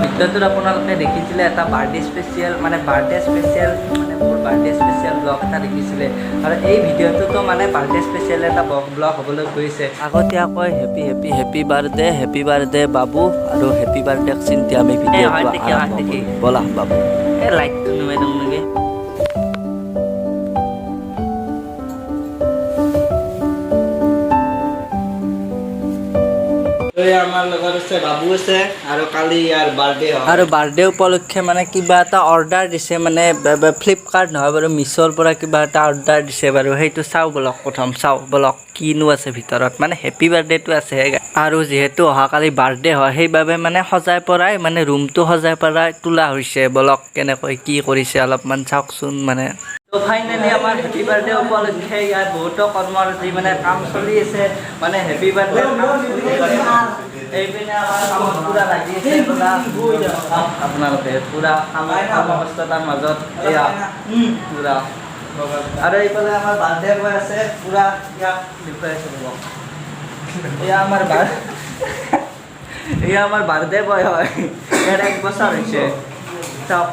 ভিডিঅ'টোত আপোনালোকে দেখিছিলে এটা বাৰ্থডে স্পেচিয়েল মানে মোৰ বাৰ্থডে স্পেচিয়েল ব্লগ এটা দেখিছিলে আৰু এই ভিডিঅ'টোতো মানে বাৰ্থডে স্পেচিয়েল এটা ব্লগ হ'বলৈ গৈছে। আগতীয়াকৈ হেপী বাৰ্থডে বাবু আৰু হেপী বাৰ্থডে চিন্তি আমি ভিডিঅ'টো আৰম্ভ কৰিম। ব'লা বাবু এই লাইটটো নুমাই দিওঁ নেকি? আমাৰ লগত আছে বাবু আছে আৰু কালি ইয়াৰ বাৰ্থডে হয় আৰু বাৰ্থডে উপলক্ষে মানে কিবা এটা অৰ্ডাৰ দিছে মানে ফ্লিপকাৰ্ট নহয় বাৰু মিছ'ৰ পৰা কিবা এটা অৰ্ডাৰ দিছে বাৰু সেইটো চাওঁ বলক প্ৰথম চাওঁ বলক কিনো আছে ভিতৰত মানে হেপী বাৰ্থডেটো আছে আৰু যিহেতু অহাকালি বাৰ্থডে হয় সেইবাবে মানে সজাই পৰাই মানে ৰুমটো সজাই পৰাই তোলা হৈছে বলক কেনেকৈ কি কৰিছে অলপমান চাওকচোন মানে। তো ফাইনেলি আমাৰ হেপী বাৰ্থডে উপলক্ষে ইয়াত বহুতো কৰ্মসূচী মানে কাম চলি আছে মানে হেপী বাৰ্থডে এইপিনে আমাৰ কামত পুৰা লাগি আছে আপোনালোকে পুৰা ব্যস্ততাৰ মাজত এয়া পুৰা আৰু এইফালে আমাৰ বাৰ্থডে বয় আছে পুৰা ইয়াক দেখুৱাই আছে এয়া আমাৰ বাৰ্থডে বয় হয় ইয়াৰ 1 বছৰ হৈছে চাওক।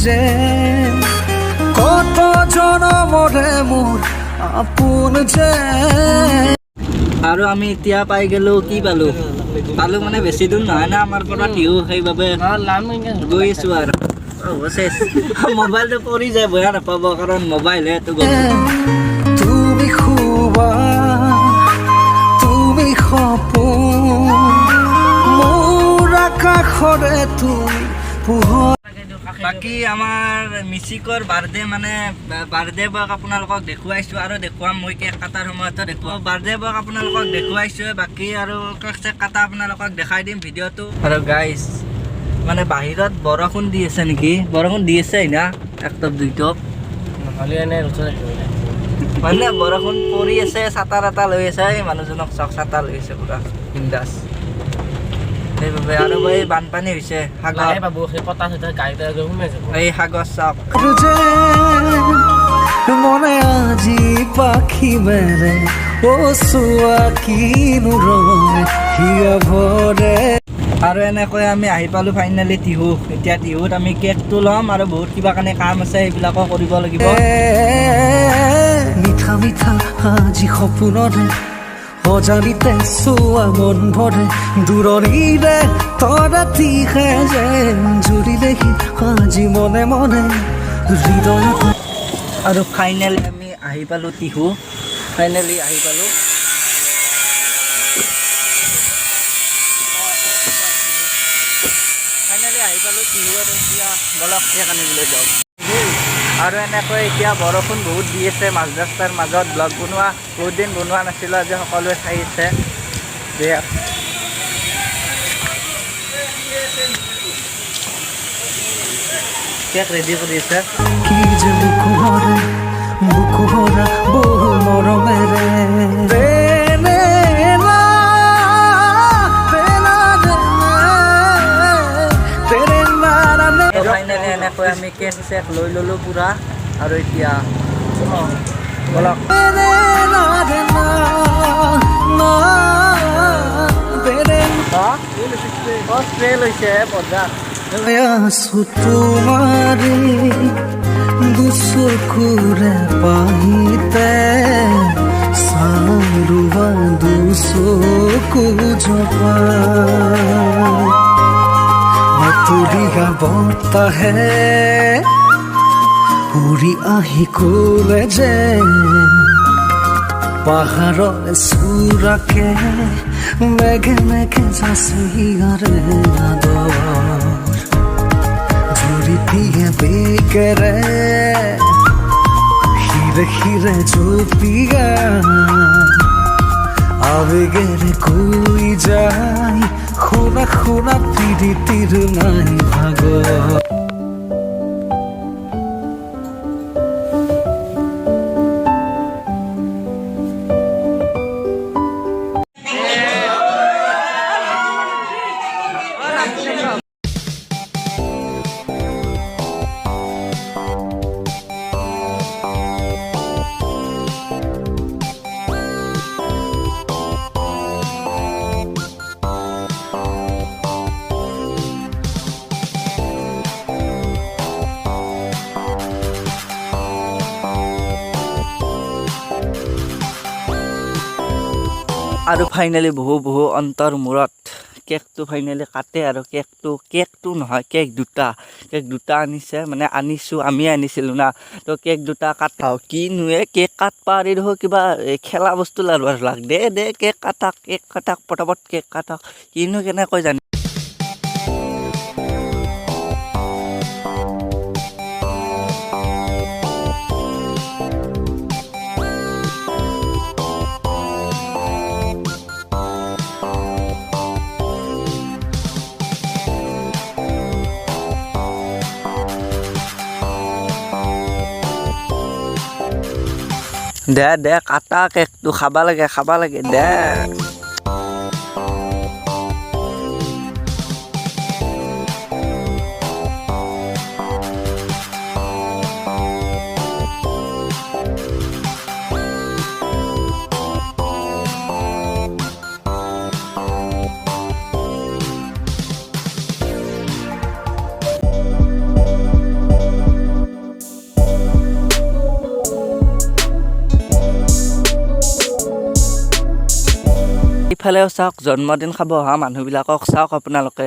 যে কত জনমৰে মোৰ আপোন যে আৰু আমি এতিয়া পাই গেলো কি পালো মানে বেছি দূৰ নহয় না আমাৰ পৰা টিহু সেইবাবে গৈ আছো আৰু মোবাইলটো পৰি যায় বেয়া নাপাব কাৰণ মোবাইলহে তুমি খুবা তুমি সপোন মোৰ আকাশৰে তুমি পোহৰ। বাকি আমাৰ মিচিকৰ বাৰ্থডে বয়ক আপোনালোকক দেখুৱাইছোঁ আৰু দেখুৱাম মই কেক কাটাৰ সময়তো দেখুৱাম বাৰ্থডে বয়ক আপোনালোকক দেখুৱাইছোঁ বাকি আৰু কেক চেক কাটা আপোনালোকক দেখাই দিম ভিডিঅ'টো। আৰু গাইজ মানে বাহিৰত বৰষুণ দি আছে নেকি? বৰষুণ দি আছে না একটপ দুইটপ নহ'লে এনে ৰুচত মানে বৰষুণ পৰি আছে ছাতাৰ এটা লৈ আছে এই মানুহজনক চক ছাতা লৈ আছে পুৰা বিন্দাছ সেইবাবে আৰু এই বানপানী হৈছে সাগৰ পাব সেই পতা চতা গাড়ীতে সোমাই যাব এই সাগৰ চাওক মনে আজি পাখি মেৰে ও চোৱা কিনো ৰঙে হিয়া ভৰে আৰু এনেকৈ আমি আহি পালোঁ ফাইনেলি টিহু এতিয়া টিহুত আমি কেকটো ল'ম আৰু বহুত কিবা কাৰণে কাম আছে সেইবিলাকো কৰিব লাগিব মিঠা মিঠা আজি সপোনৰে অজানিতে চোৱা মন ভৰে দূৰণিৰে তৰাতিহে যেন জুৰিলেহি আজি মনে মনে হৃদয়ত আৰু ফাইনেলি আমি আহি পালোঁ টিহু ফাইনেলি আহি পালোঁ টিহু আৰু এতিয়া বলক কেক আনিবলৈ যাওঁ আৰু এনেকৈ এতিয়া বৰষুণ বহুত দি আছে মাজ ৰাস্তাৰ মাজত ব্লগ বনোৱা বহুত দিন বনোৱা নাছিলোঁ আজি সকলোৱে চাই আছে কেক ৰেডি কৰি আছে কি যে বুকু ভৰা বহু মৰমেৰে ফাইনেলি এনেকৈ আমি কেক চেক লৈ ল'লোঁ পুৰা আৰু এতিয়া বলক স্প্ৰে লৈছে বজা তোমাৰে দুচকুৰে পাহিতে চাৰুৱা দুচকু জপা তুৰিয়া বতাহে উৰি আহি ক'লে যে পাহাৰৰ চূড়াকে মেঘে মেঘে যাচিয়াৰে আদৰ ঝুৰি দিয়ে বেগেৰে হিৰে হিৰে জপিয়া আবেগেৰে কৈ যায় শুনা শুনা পিৰিতিৰ নাই ভাগৰ আৰু ফাইনেলি বহু অন্তৰ মূৰত কেকটো ফাইনেলি কাটে আৰু কেকটো নহয় কেক দুটা আনিছে মানে আনিছোঁ আমি আনিছিলোঁ না তো কেক দুটা কাটাও কিনোৱে কেক কাটবা আৰু দেখোন কিবা খেলা বস্তু লাৰু লাগ দে কেক কাটাক পটাপট কেক কাটাক কিনো কেনেকৈ জানি দে কাটা কেকটো খাবা লাগে দে ইফালেও চাওক জন্মদিন খাব অহা মানুহবিলাকক চাওক আপোনালোকে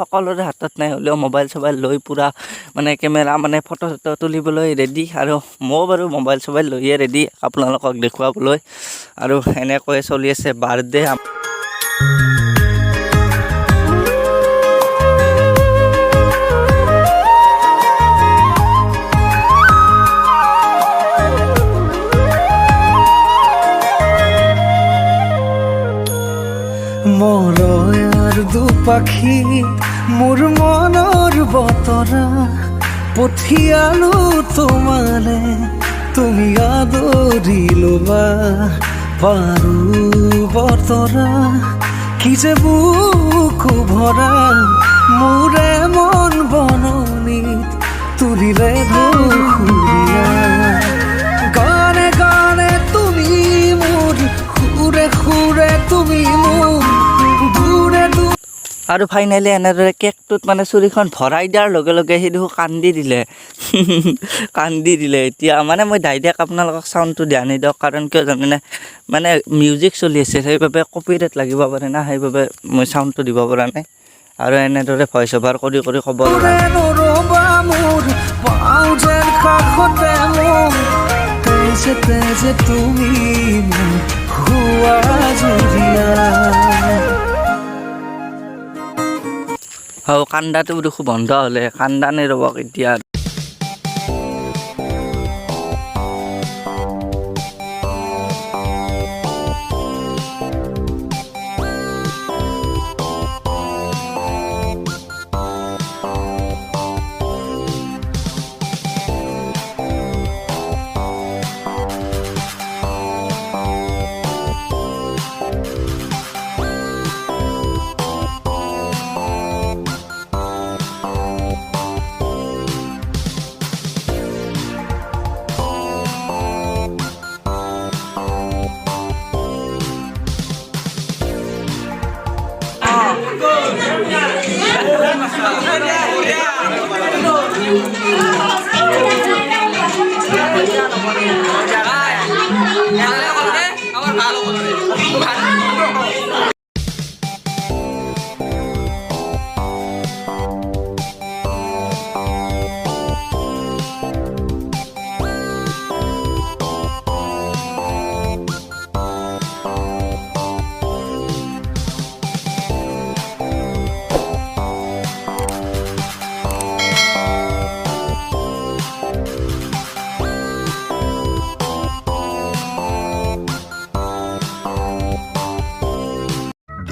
সকলোৰে হাতত নাই হ'লেও মোবাইল চবাইল লৈ পুৰা মানে কেমেৰা মানে ফটো চটো তুলিবলৈ ৰেডি আৰু ময়ো বাৰু মোবাইল চবাইল লৈয়ে ৰেডি আপোনালোকক দেখুৱাবলৈ আৰু এনেকৈ চলি আছে বাৰ্থডে মৰয়াৰ দুপাখি মোৰ মনৰ বতৰা পঠিয়ালো তোমালে তুমি আদৰি ল'বা পাৰো বতৰা কি যে বুকু ভৰা মোৰে মন বননিত তুলিলে ধুৰীয়া গানে গানে তুমি মোৰ সুৰে সুৰে তুমি মোৰ দূৰে দূৰে আৰু ফাইনেলি এনেদৰে কেকটোত মানে চুৰিখন ভৰাই দিয়াৰ লগে লগে সি দেখোন কান্দি দিলে এতিয়া মানে মই ডাইৰেক্ট আপোনালোকক চাউণ্ডটো দিয়া নাই দিয়ক কাৰণ কিয় জানেনে মানে মিউজিক চলি আছে সেইবাবে কপিৰাইট লাগিব পাৰে না সেইবাবে মই চাউণ্ডটো দিব পৰা নাই আৰু এনেদৰে ভইচ অভাৰ কৰি ক'ব লগা নৰবা মোৰ পাওঁ যেন কাষতে মোৰ তেজে তুমি মোৰ হোৱা জুৰিয়া কান্দাটো দেখোন বন্ধ হ'লে কান্দা নে ৰ'বক এতিয়া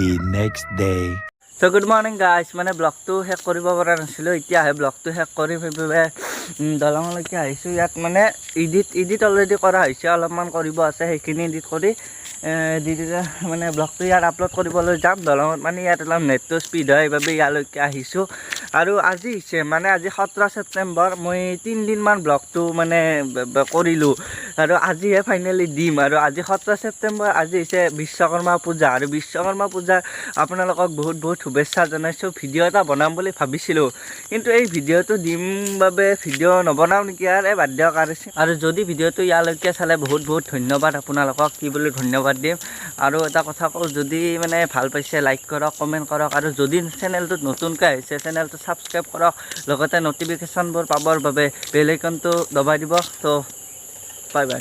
The next day. So good morning guys মানে ব্লগটো শেষ কৰিব পৰা নাছিলোঁ এতিয়াহে ব্লগটো শেষ কৰি সেইবাবে দলঙলৈকে আহিছোঁ ইয়াত মানে ইডিট অলৰেডি কৰা হৈছে অলপমান কৰিব আছে সেইখিনি ইডিট কৰি দি দিলে মানে ব্লগটো ইয়াত আপলোড কৰিবলৈ যাম দলঙত মানে ইয়াত অলপ নেটটো স্পীড হয় সেইবাবে ইয়ালৈকে আহিছোঁ আৰু আজি হৈছে মানে আজি 17 ছেপ্টেম্বৰ মই 3 দিনমান ব্লগটো মানে কৰিলোঁ আৰু আজিহে ফাইনেলি দিম আৰু আজি 17 ছেপ্টেম্বৰ আজি হৈছে বিশ্বকৰ্মা পূজা আৰু বিশ্বকৰ্মা পূজা আপোনালোকক বহুত শুভেচ্ছা জনাইছোঁ ভিডিঅ' এটা বনাম বুলি ভাবিছিলোঁ কিন্তু এই ভিডিঅ'টো দিম বাবে ভিডিঅ' নবনাওঁ নেকি আৰু বাদ দিয়ক আৰু যদি ভিডিঅ'টো ইয়ালৈকে চালে বহুত ধন্যবাদ আপোনালোকক কি বুলি ধন্যবাদ দিম আৰু এটা কথা কওঁ যদি মানে ভাল পাইছে লাইক কৰক কমেণ্ট কৰক আৰু যদি চেনেলটোত নতুনকৈ আহিছে চেনেলটো ছাবস্ক্ৰাইব কৰক লগতে নটিফিকেশ্যনবোৰ পাবৰ বাবে বেল আইকনটো দবাই দিব তো বাই বাই